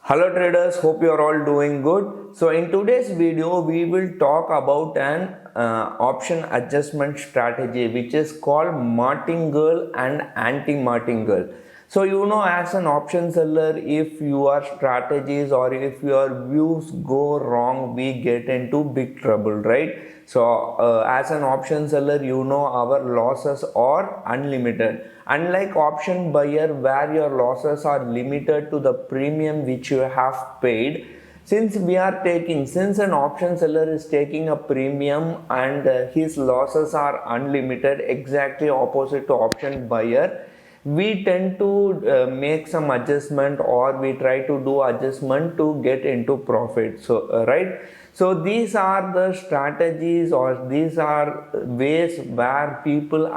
Hello traders, hope you are all doing good. So in today's video, we will talk about an option adjustment strategy which is called martingale and anti-martingale. So as an option seller, if your strategies or if your views go wrong, we get into big trouble, right? So as an option seller, our losses are unlimited. Unlike option buyer where your losses are limited to the premium which you have paid, since an option seller is taking a premium and his losses are unlimited, exactly opposite to option buyer, we tend to make some adjustment or we try to do adjustment to get into profit. So right, so these are the strategies or these are ways where people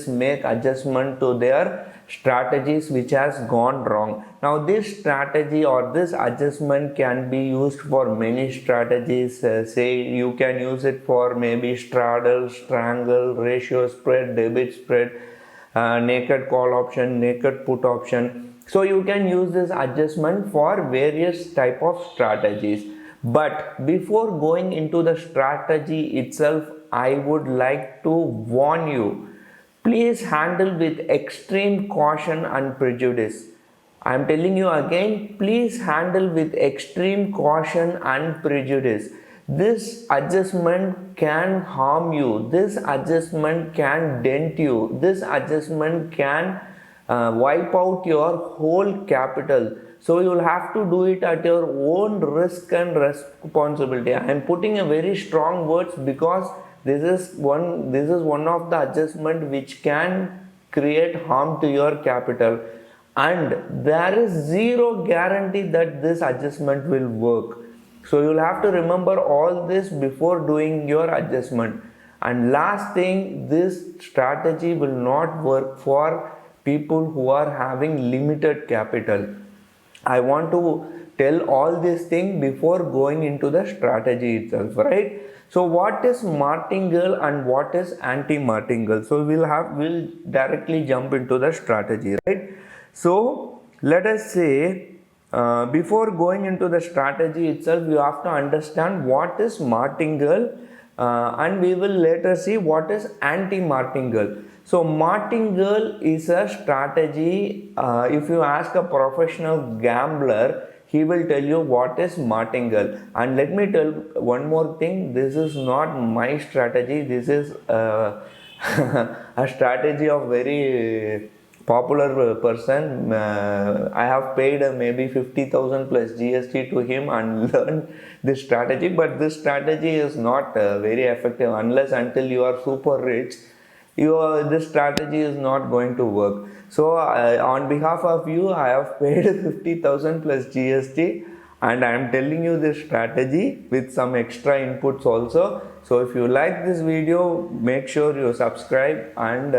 make adjustment to their strategies which has gone wrong. Now this strategy or this adjustment can be used for many strategies. Say you can use it for maybe straddle, strangle, ratio spread, debit spread, naked call option, naked put option. So you can use this adjustment for various type of strategies. But before going into the strategy itself, I would like to warn you, please handle with extreme caution and prejudice. I am telling you again, please handle with extreme caution and prejudice. This adjustment can harm you, this adjustment can dent you, this adjustment can wipe out your whole capital. So you will have to do it at your own risk and responsibility. I am putting a very strong words because this is one of the adjustment which can create harm to your capital, and there is zero guarantee that this adjustment will work. So you'll have to remember all this before doing your adjustment. And last thing, this strategy will not work for people who are having limited capital. I want to tell all these things before going into the strategy itself, right? So what is martingale and what is anti-martingale? So we'll directly jump into the strategy, right? So let us say before going into the strategy itself, you have to understand what is martingale, and we will later see what is anti-martingale. So martingale is a strategy. If you ask a professional gambler, he will tell you what is martingale. And let me tell one more thing, this is not my strategy, this is a strategy of very popular person. I have paid maybe 50,000 plus GST to him and learned this strategy, but this strategy is not very effective unless until you are super rich. This strategy is not going to work. So on behalf of you, I have paid 50,000 plus GST and I am telling you this strategy with some extra inputs also. So if you like this video, make sure you subscribe and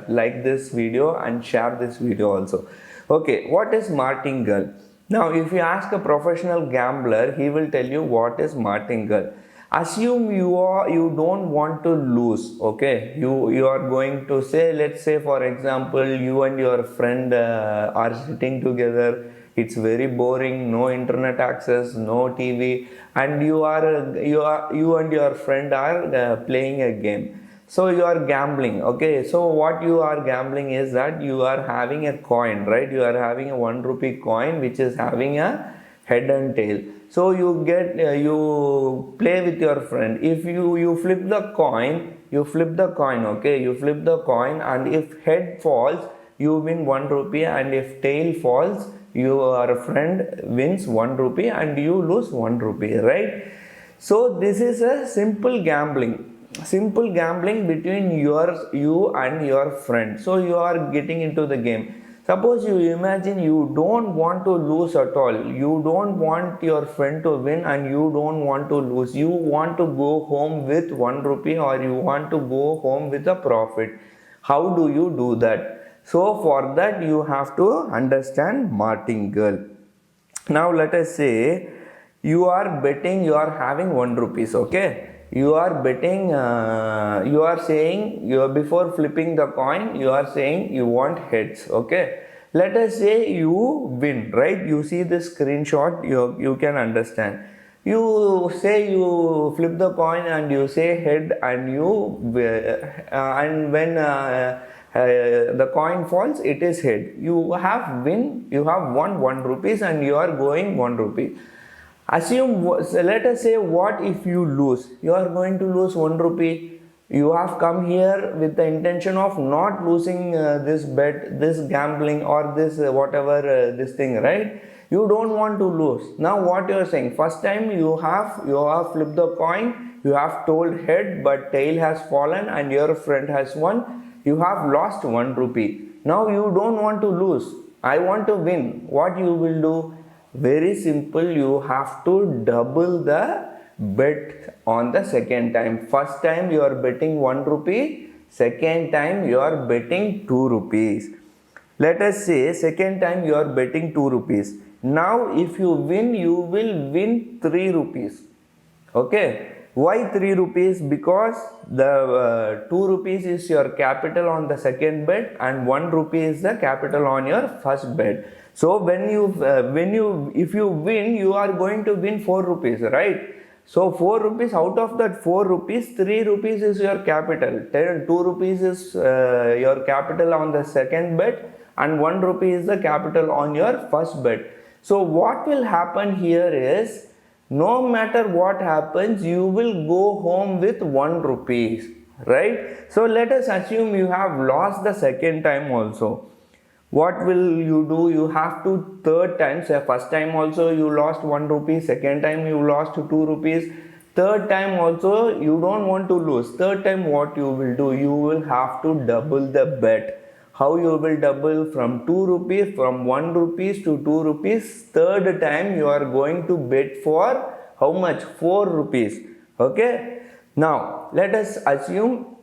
like this video and share this video also. Okay, what is martingale? Now if you ask a professional gambler, he will tell you what is martingale. Assume you don't want to lose. Okay, you are going to say, let's say for example, you and your friend are sitting together. It's very boring, no internet access, no TV, and you and your friend are playing a game. So you are gambling. Okay, so what you are gambling is that you are having a coin, right? You are having a 1 rupee coin which is having a head and tail. So you play with your friend. If you flip the coin, okay, you flip the coin, and if head falls, you win 1 rupee, and if tail falls, your friend wins 1 rupee and you lose 1 rupee, right? So this is a simple gambling between you and your friend. So you are getting into the game. Suppose you imagine you don't want to lose at all. You don't want your friend to win and you don't want to lose. You want to go home with 1 rupee or you want to go home with a profit. How do you do that? So for that you have to understand martingale. Now let us say you are betting, you are having 1 rupees, okay? You are betting, before flipping the coin, you are saying you want heads, okay? Let us say you win, right? You see this screenshot, you can understand. You say you flip the coin and you say head, and and when the coin falls, it is head. You have won 1 rupees and you are going 1 rupee. Let us say, what if you lose? You are going to lose 1 rupee. You have come here with the intention of not losing this bet, this gambling, or this whatever this thing, right? You don't want to lose. Now what you are saying? First time you have flipped the coin. You have told head, but tail has fallen and your friend has won. You have lost 1 rupee. Now you don't want to lose. I want to win. What you will do? Very simple. You have to double the bet on the second time. First time you are betting 1 rupee, second time you are betting 2 rupees. Let us say second time you are betting 2 rupees. Now if you win, you will win 3 rupees. Okay. Why 3 rupees? Because the 2 rupees is your capital on the second bet and 1 rupee is the capital on your first bet. So if you win, you are going to win 4 rupees, right? So 4 rupees, out of that 4 rupees, 3 rupees is your capital. 2 rupees is your capital on the second bet and 1 rupee is the capital on your first bet. So what will happen here is, no matter what happens, you will go home with 1 rupees, right? So let us assume you have lost the second time also. What will you do? You have to third time. So first time also you lost 1 rupee, second time you lost 2 rupees, third time also you don't want to lose. Third time what you will do? You will have to double the bet. How you will double? From 2 rupees, from 1 rupees to 2 rupees. Third time you are going to bet for how much? 4 rupees. Okay. Now let us assume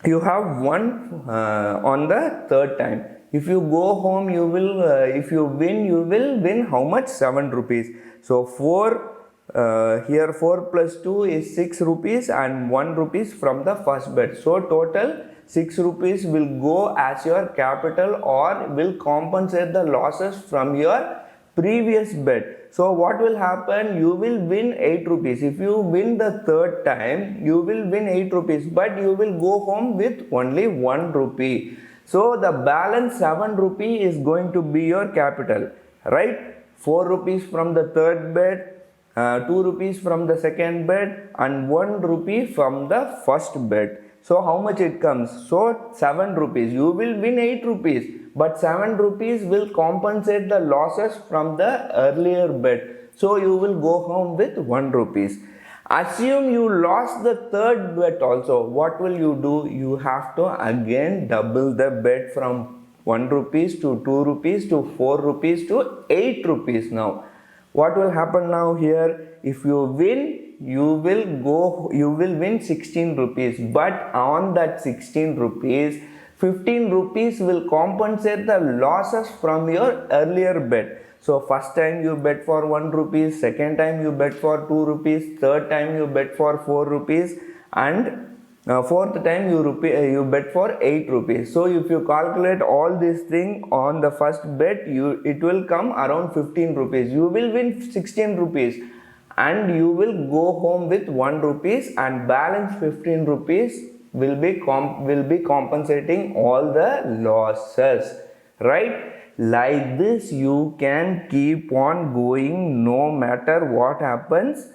you have won on the third time. If you go home, you will if you win, you will win how much? 7 rupees. So 4 here 4 plus 2 is 6 rupees and 1 rupees from the first bet. So total 6 rupees will go as your capital or will compensate the losses from your previous bet. So what will happen? You will win 8 rupees. If you win the third time, you will win 8 rupees, but you will go home with only 1 rupee. So the balance 7 rupee is going to be your capital, right? 4 rupees from the third bet, 2 rupees from the second bet and 1 rupee from the first bet. So how much it comes? So 7 rupees. You will win 8 rupees, but 7 rupees will compensate the losses from the earlier bet. So you will go home with 1 rupees. Assume you lost the third bet also. What will you do? You have to again double the bet from 1 rupees to 2 rupees to 4 rupees to 8 rupees now. What will happen now here? If you win, you will win 16 rupees, but on that 16 rupees, 15 rupees will compensate the losses from your earlier bet. So first time you bet for 1 rupees, second time you bet for 2 rupees, third time you bet for 4 rupees and fourth time you bet for 8 rupees. So if you calculate all this thing on the first bet, it will come around 15 rupees. You will win 16 rupees and you will go home with 1 rupees and balance 15 rupees will be compensating all the losses, right? Like this you can keep on going no matter what happens.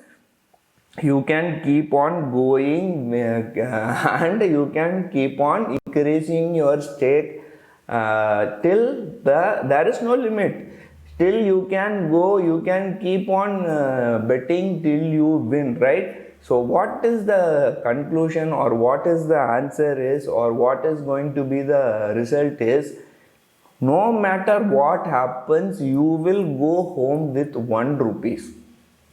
You can keep on going and you can keep on increasing your stake till there is no limit. Till you can go, you can keep on betting till you win, right? So what is the conclusion or what is the answer is, or what is going to be the result is, no matter what happens, you will go home with 1 rupees.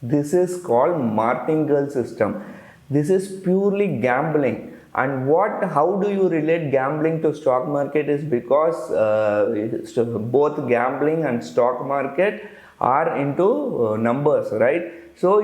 This is called martingale system. This is purely gambling. And how do you relate gambling to stock market is because both gambling and stock market are into numbers, right? So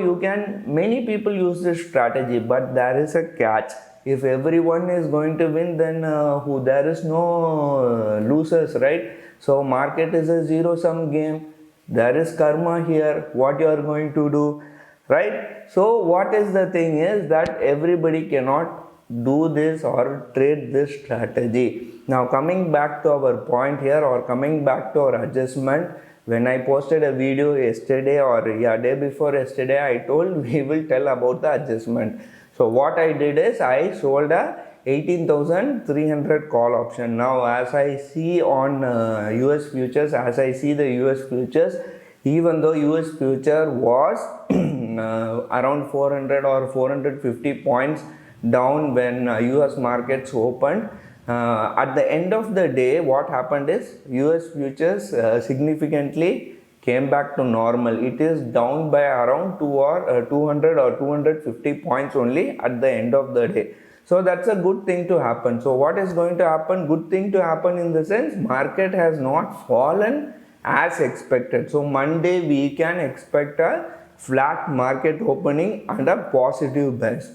many people use this strategy, but there is a catch. If everyone is going to win, then there is no losers, right? So market is a zero sum game. There is karma here. What you are going to do, right? So what is the thing is that everybody cannot do this or trade this strategy. Now coming back to our point here, or coming back to our adjustment, when I posted a video yesterday, or day before yesterday, I told we will tell about the adjustment. So what I did is I sold a 18,300 call option. Now as I see on US futures, as I see the US futures, even though US future was around 400 or 450 points down when US markets opened, at the end of the day what happened is US futures significantly came back to normal. It is down by around 200 or 250 points only at the end of the day. So that's a good thing to happen. So what is going to happen? Good thing to happen in the sense market has not fallen as expected. So Monday we can expect a flat market opening and a positive bias.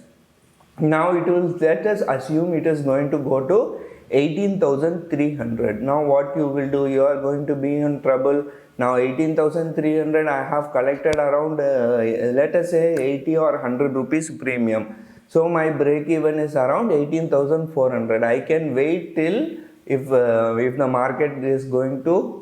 Now it will, let us assume it is going to go to 18,300. Now what you will do, you are going to be in trouble. Now 18,300 I have collected around let us say 80 or 100 rupees premium. So my break even is around 18,400. I can wait till if the market is going to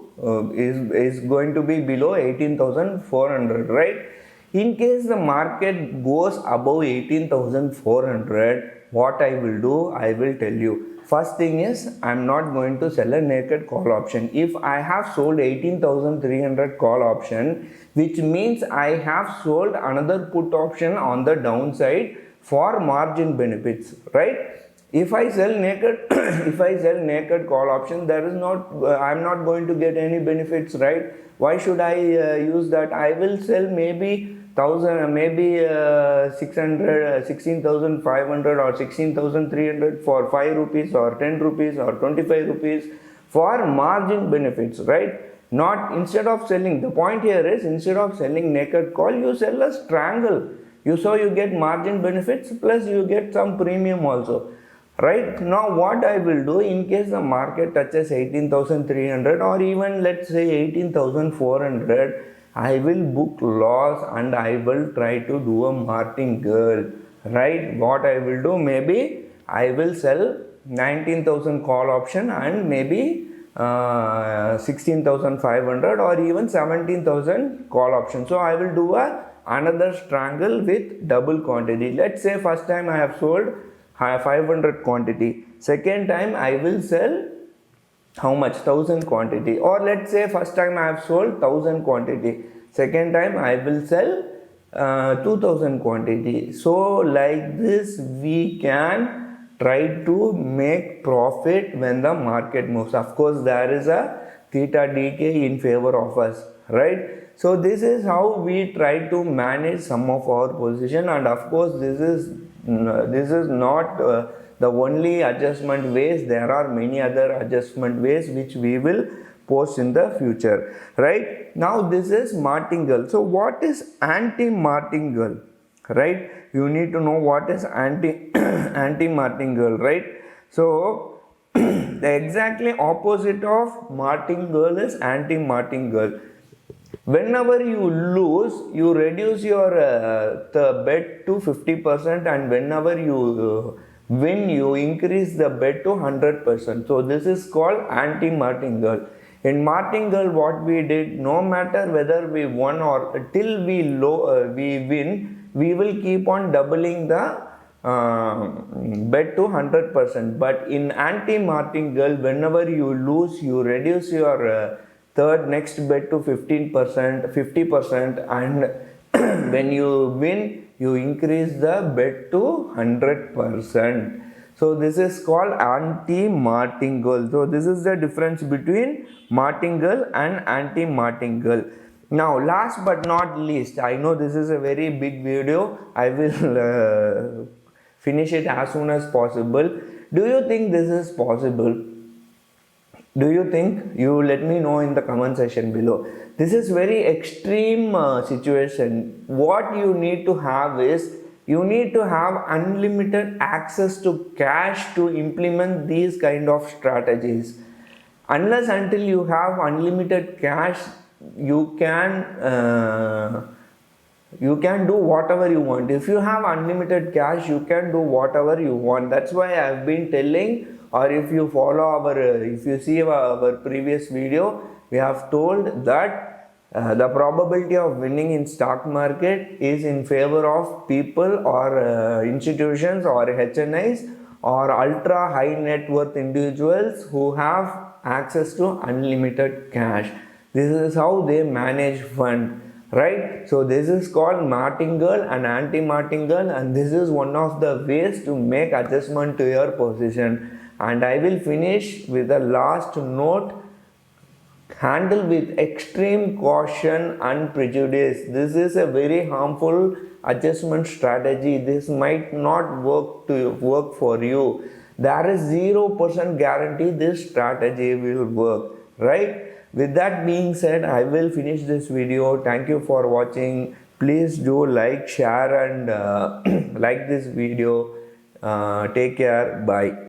is going to be below 18,400, right? In case the market goes above 18,400, what I will do, I will tell you. First thing is, I am not going to sell a naked call option. If I have sold 18,300 call option, which means I have sold another put option on the downside for margin benefits, right? If I sell naked if I sell naked call option, there is not I am not going to get any benefits, right? Why should I use that? I will sell maybe 1000, maybe 600, 16,500 or 16,300 for 5 rupees or 10 rupees or 25 rupees for margin benefits, right? Not instead of selling. The point here is, instead of selling naked call, you sell a strangle. So you get margin benefits plus you get some premium also. Right now what I will do, in case the market touches 18,300 or even let's say 18,400, I will book loss and I will try to do a martingale, right? What I will do, maybe I will sell 19,000 call option and maybe 16,500 or even 17,000 call option. So I will do another strangle with double quantity. Let's say first time I have sold 500 quantity, second time I will sell how much, 1000 quantity, or let's say first time I have sold 1000 quantity, second time I will sell 2000 quantity. So like this we can try to make profit when the market moves. Of course there is a theta decay in favor of us, right? So this is how we try to manage some of our position, and of course this is not the only adjustment ways. There are many other adjustment ways which we will post in the future, right? Now this is martingale. So what is anti-martingale, right? You need to know what is anti-martingale, right? So the exactly opposite of martingale is anti-martingale. Whenever you lose, you reduce your the bet to 50%, and whenever you win, you increase the bet to 100%. So this is called anti-martingale. In martingale, what we did, no matter whether we won or till we win, we will keep on doubling the bet to 100%. But in anti-martingale, whenever you lose, you reduce your third next bet to 15%, 50%, and when you win, you increase the bet to 100%. So this is called anti-martingale. So this is the difference between martingale and anti-martingale. Now last but not least, I know this is a very big video. I will finish it as soon as possible. Do you think this is possible? Do you think? You let me know in the comment section below. This is very extreme situation. What you need to have is, you need to have unlimited access to cash to implement these kind of strategies. unless until you have unlimited cash, you can do whatever you want. If you have unlimited cash, you can do whatever you want. That's why I've been telling, or if you follow our if you see our previous video, we have told that the probability of winning in stock market is in favor of people or institutions or HNIs or ultra high net worth individuals who have access to unlimited cash. This is how they manage fund, right? So this is called martingale and anti-martingale, and this is one of the ways to make adjustment to your position. And I will finish with the last note: handle with extreme caution and prejudice. This is a very harmful adjustment strategy. This might not work for you. There is 0% guarantee this strategy will work, right? With that being said, I will finish this video. Thank you for watching. Please do like, share and like this video. Take care. Bye.